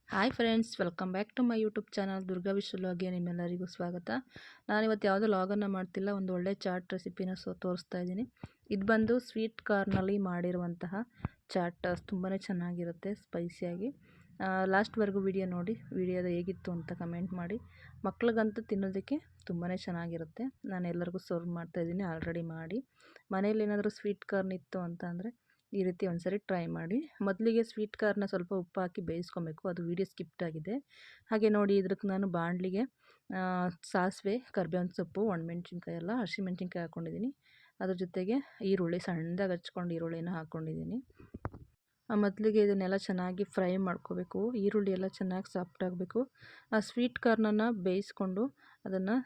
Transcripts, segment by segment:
Hi friends, welcome back to my YouTube channel Durga ವಿಶ್ವಲಾಗ್ಗೆ ನಿಮ್ಮೆಲ್ಲರಿಗೂ ಸ್ವಾಗತ. ನಾನಿವತ್ತು ಯಾವುದೋ ಲಾಗನ್ನು ಮಾಡ್ತಿಲ್ಲ, ಒಂದು ಒಳ್ಳೆ ಚಾಟ್ ರೆಸಿಪಿನ ತೋರಿಸ್ತಾ ಇದ್ದೀನಿ. ಇದು ಬಂದು ಸ್ವೀಟ್ ಕಾರ್ನಲ್ಲಿ ಮಾಡಿರುವಂತಹ ಚಾಟ್ ತುಂಬಾ ಚೆನ್ನಾಗಿರುತ್ತೆ, ಸ್ಪೈಸಿಯಾಗಿ. ಲಾಸ್ಟ್ವರೆಗೂ ವಿಡಿಯೋ ನೋಡಿ, ವಿಡಿಯೋದ ಹೇಗಿತ್ತು ಅಂತ ಕಮೆಂಟ್ ಮಾಡಿ. ಮಕ್ಳಿಗಂತೂ ತಿನ್ನೋದಕ್ಕೆ ತುಂಬಾ ಚೆನ್ನಾಗಿರುತ್ತೆ. ನಾನು ಎಲ್ಲರಿಗೂ ಸರ್ವ್ ಮಾಡ್ತಾಯಿದ್ದೀನಿ ಆಲ್ರೆಡಿ ಮಾಡಿ. ಮನೇಲಿ ಏನಾದರೂ ಸ್ವೀಟ್ ಕಾರ್ನ್ ಇತ್ತು ಅಂತ ಅಂದರೆ ಈ ರೀತಿ ಒಂದ್ಸರಿ ಟ್ರೈ ಮಾಡಿ. ಮೊದಲಿಗೆ ಸ್ವೀಟ್ ಕಾರ್ನ ಸ್ವಲ್ಪ ಉಪ್ಪು ಹಾಕಿ ಬೇಯಿಸ್ಕೊಬೇಕು, ಅದು ವೀಡಿಯೋ ಸ್ಕಿಪ್ಟ್ ಆಗಿದೆ. ಹಾಗೆ ನೋಡಿ, ಇದಕ್ಕೆ ನಾನು ಬಾಣಲಿಗೆ ಸಾಸಿವೆ, ಕರಿಬೇವಿನ ಸೊಪ್ಪು, ಒಣಮೆಣ್ಸಿನ್ಕಾಯಿ ಎಲ್ಲ ಹಸಿಮೆಣ್ಸಿನ್ಕಾಯಿ ಹಾಕ್ಕೊಂಡಿದ್ದೀನಿ. ಅದ್ರ ಜೊತೆಗೆ ಈರುಳ್ಳಿ ಸಣ್ಣದಾಗಿ ಹಚ್ಕೊಂಡು ಈರುಳ್ಳಿನ ಹಾಕ್ಕೊಂಡಿದ್ದೀನಿ. ಮೊದಲಿಗೆ ಇದನ್ನೆಲ್ಲ ಚೆನ್ನಾಗಿ ಫ್ರೈ ಮಾಡ್ಕೋಬೇಕು. ಈರುಳ್ಳಿ ಎಲ್ಲ ಚೆನ್ನಾಗಿ ಸಾಫ್ಟ್ ಆಗಬೇಕು. ಸ್ವೀಟ್ ಕಾರ್ನನ್ನು ಬೇಯಿಸ್ಕೊಂಡು ಅದನ್ನು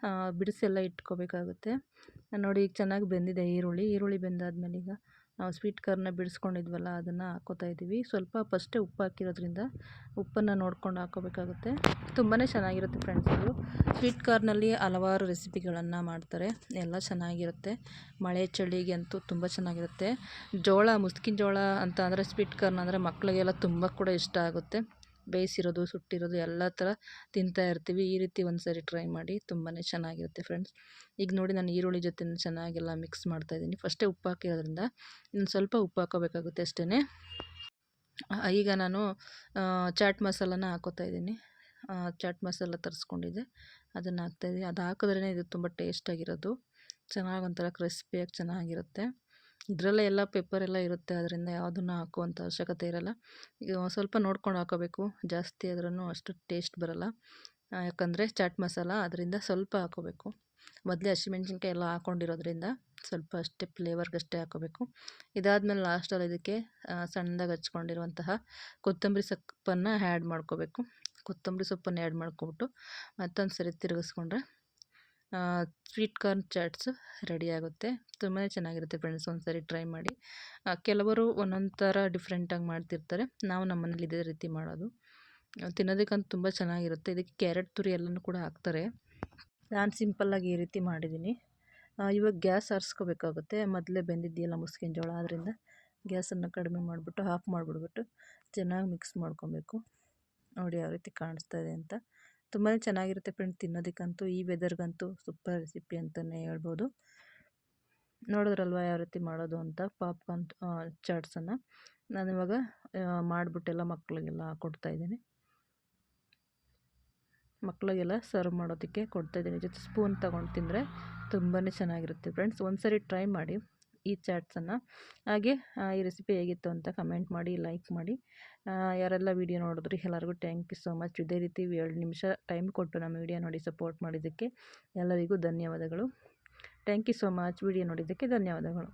ಬಿಡಿಸಿ ಎಲ್ಲ ಇಟ್ಕೋಬೇಕಾಗುತ್ತೆ. ನೋಡಿ, ಈಗ ಚೆನ್ನಾಗಿ ಬೆಂದಿದೆ ಈರುಳ್ಳಿ ಬೆಂದಾದ್ಮೇಲೆ ಈಗ ನಾವು ಸ್ವೀಟ್ ಕಾರ್ನ ಬಿಡಿಸ್ಕೊಂಡಿದ್ವಲ್ಲ ಅದನ್ನು ಹಾಕ್ಕೋತಾ ಇದ್ದೀವಿ. ಸ್ವಲ್ಪ ಫಸ್ಟೇ ಉಪ್ಪು ಹಾಕಿರೋದ್ರಿಂದ ಉಪ್ಪನ್ನು ನೋಡ್ಕೊಂಡು ಹಾಕ್ಕೋಬೇಕಾಗುತ್ತೆ. ತುಂಬಾ ಚೆನ್ನಾಗಿರುತ್ತೆ ಫ್ರೆಂಡ್ಸ್. ಇದು ಸ್ವೀಟ್ ಕಾರ್ನಲ್ಲಿ ಹಲವಾರು ರೆಸಿಪಿಗಳನ್ನು ಮಾಡ್ತಾರೆ, ಎಲ್ಲ ಚೆನ್ನಾಗಿರುತ್ತೆ. ಮಳೆ ಚಳಿಗೆ ಅಂತೂ ತುಂಬ ಚೆನ್ನಾಗಿರುತ್ತೆ. ಮುಸ್ಕಿನ ಜೋಳ ಅಂತ ಅಂದರೆ ಸ್ವೀಟ್ ಕಾರ್ನ್ ಅಂದರೆ ಮಕ್ಕಳಿಗೆಲ್ಲ ತುಂಬ ಕೂಡ ಇಷ್ಟ ಆಗುತ್ತೆ. ಬೇಯಿಸಿರೋದು, ಸುಟ್ಟಿರೋದು ಎಲ್ಲ ಥರ ತಿಂತಾ ಇರ್ತೀವಿ. ಈ ರೀತಿ ಒಂದು ಸರಿ ಟ್ರೈ ಮಾಡಿ, ತುಂಬಾ ಚೆನ್ನಾಗಿರುತ್ತೆ ಫ್ರೆಂಡ್ಸ್. ಈಗ ನೋಡಿ, ನಾನು ಈರುಳ್ಳಿ ಜೊತೆ ಚೆನ್ನಾಗೆಲ್ಲ ಮಿಕ್ಸ್ ಮಾಡ್ತಾಯಿದ್ದೀನಿ. ಫಸ್ಟೇ ಉಪ್ಪು ಹಾಕಿರೋದ್ರಿಂದ ಇನ್ನು ಸ್ವಲ್ಪ ಉಪ್ಪು ಹಾಕೋಬೇಕಾಗುತ್ತೆ ಅಷ್ಟೇ. ಈಗ ನಾನು ಚಾಟ್ ಮಸಾಲಾನ ಹಾಕೋತಾ ಇದ್ದೀನಿ. ಚಾಟ್ ಮಸಾಲ ತರಿಸ್ಕೊಂಡಿದ್ದೆ, ಅದನ್ನು ಹಾಕ್ತಾಯಿದ್ದೀನಿ. ಅದು ಹಾಕಿದ್ರೇ ಇದು ತುಂಬ ಟೇಸ್ಟಾಗಿರೋದು. ಚೆನ್ನಾಗಿ ಒಂಥರ ಕ್ರಿಸ್ಪಿಯಾಗಿ ಚೆನ್ನಾಗಿರುತ್ತೆ. ಇದರಲ್ಲೇ ಎಲ್ಲ ಪೆಪ್ಪರ್ ಎಲ್ಲ ಇರುತ್ತೆ, ಅದರಿಂದ ಯಾವುದನ್ನು ಹಾಕುವಂಥ ಅವಶ್ಯಕತೆ ಇರೋಲ್ಲ. ಈಗ ಸ್ವಲ್ಪ ನೋಡ್ಕೊಂಡು ಹಾಕೋಬೇಕು, ಜಾಸ್ತಿ ಆದ್ರೂ ಅಷ್ಟು ಟೇಸ್ಟ್ ಬರೋಲ್ಲ. ಯಾಕಂದರೆ ಚಾಟ್ ಮಸಾಲ ಅದರಿಂದ ಸ್ವಲ್ಪ ಹಾಕೋಬೇಕು. ಮೊದಲೇ ಹಸಿಮೆಣ್ಸಿನ್ಕಾಯಿ ಎಲ್ಲ ಹಾಕ್ಕೊಂಡಿರೋದ್ರಿಂದ ಸ್ವಲ್ಪ ಅಷ್ಟೇ ಫ್ಲೇವರ್ಗಷ್ಟೇ ಹಾಕೋಬೇಕು. ಇದಾದಮೇಲೆ ಲಾಸ್ಟಲ್ಲಿ ಇದಕ್ಕೆ ಸಣ್ಣದಾಗಿ ಹಚ್ಕೊಂಡಿರುವಂತಹ ಕೊತ್ತಂಬರಿ ಸೊಪ್ಪನ್ನು ಆ್ಯಡ್ ಮಾಡ್ಕೋಬೇಕು. ಕೊತ್ತಂಬರಿ ಸೊಪ್ಪನ್ನು ಆ್ಯಡ್ ಮಾಡ್ಕೊಬಿಟ್ಟು ಮತ್ತೊಂದು ಸರಿ ತಿರುಗಿಸ್ಕೊಂಡ್ರೆ ಸ್ವೀಟ್ ಕಾರ್ನ್ ಚಾಟ್ಸ್ ರೆಡಿ ಆಗುತ್ತೆ. ತುಂಬಾ ಚೆನ್ನಾಗಿರುತ್ತೆ ಫ್ರೆಂಡ್ಸ್, ಒಂದು ಸರಿ ಟ್ರೈ ಮಾಡಿ. ಕೆಲವರು ಒಂದೊಂದು ಥರ ಡಿಫ್ರೆಂಟಾಗಿ ಮಾಡ್ತಿರ್ತಾರೆ. ನಾವು ನಮ್ಮ ಮನೇಲಿ ಇದೇ ರೀತಿ ಮಾಡೋದು. ತಿನ್ನೋದಕ್ಕಂತೂ ತುಂಬ ಚೆನ್ನಾಗಿರುತ್ತೆ. ಇದಕ್ಕೆ ಕ್ಯಾರೆಟ್ ತುರಿ ಎಲ್ಲನೂ ಕೂಡ ಹಾಕ್ತಾರೆ. ನಾನು ಸಿಂಪಲ್ಲಾಗಿ ಈ ರೀತಿ ಮಾಡಿದ್ದೀನಿ. ಇವಾಗ ಗ್ಯಾಸ್ ಆರಿಸ್ಕೋಬೇಕಾಗುತ್ತೆ. ಮೊದಲೇ ಬೆಂದಿದೆಯಲ್ಲ ಮುಸ್ಕಿನ ಜೋಳ, ಆದ್ದರಿಂದ ಗ್ಯಾಸನ್ನು ಕಡಿಮೆ ಮಾಡಿಬಿಟ್ಟು ಆಫ್ ಮಾಡಿಬಿಡ್ಬಿಟ್ಟು ಚೆನ್ನಾಗಿ ಮಿಕ್ಸ್ ಮಾಡ್ಕೊಬೇಕು. ನೋಡಿ ಯಾವ ರೀತಿ ಕಾಣಿಸ್ತಾ ಇದೆ ಅಂತ. ತುಂಬಾ ಚೆನ್ನಾಗಿರುತ್ತೆ ಫ್ರೆಂಡ್, ತಿನ್ನೋದಕ್ಕಂತೂ ಈ ವೆದರ್ಗಂತೂ ಸೂಪರ್ ರೆಸಿಪಿ ಅಂತಲೇ ಹೇಳ್ಬೋದು. ನೋಡಿದ್ರಲ್ವ ಯಾವ ರೀತಿ ಮಾಡೋದು ಅಂತ ಪಾಪ್ಕಾರ್ನ್ ಚಾಟ್ಸನ್ನು. ನಾನಿವಾಗ ಮಾಡಿಬಿಟ್ಟೆಲ್ಲ ಮಕ್ಕಳಿಗೆಲ್ಲ ಕೊಡ್ತಾಯಿದ್ದೀನಿ. ಮಕ್ಕಳಿಗೆಲ್ಲ ಸರ್ವ್ ಮಾಡೋದಕ್ಕೆ ಕೊಡ್ತಾಯಿದ್ದೀನಿ. ಜೊತೆ ಸ್ಪೂನ್ ತೊಗೊಂಡು ತಿಂದರೆ ತುಂಬಾ ಚೆನ್ನಾಗಿರುತ್ತೆ ಫ್ರೆಂಡ್ಸ್. ಒಂದು ಸರಿ ಟ್ರೈ ಮಾಡಿ ಈ ಚಾಟ್ಸನ್ನು. ಹಾಗೆ ಈ ರೆಸಿಪಿ ಹೇಗಿತ್ತು ಅಂತ ಕಮೆಂಟ್ ಮಾಡಿ, ಲೈಕ್ ಮಾಡಿ. ಯಾರೆಲ್ಲ ವೀಡಿಯೋ ನೋಡಿದ್ರಿ ಎಲ್ಲರಿಗೂ ಥ್ಯಾಂಕ್ ಯು ಸೋ ಮಚ್. ಇದೇ ರೀತಿ 2 ನಿಮಿಷ ಟೈಮ್ ಕೊಟ್ಟು ನಮ್ಮ ವೀಡಿಯೋ ನೋಡಿ ಸಪೋರ್ಟ್ ಮಾಡಿದ್ದಕ್ಕೆ ಎಲ್ಲರಿಗೂ ಧನ್ಯವಾದಗಳು. Thank you so much. Video ನೋಡಿದ್ದಕ್ಕೆ ಧನ್ಯವಾದಗಳು.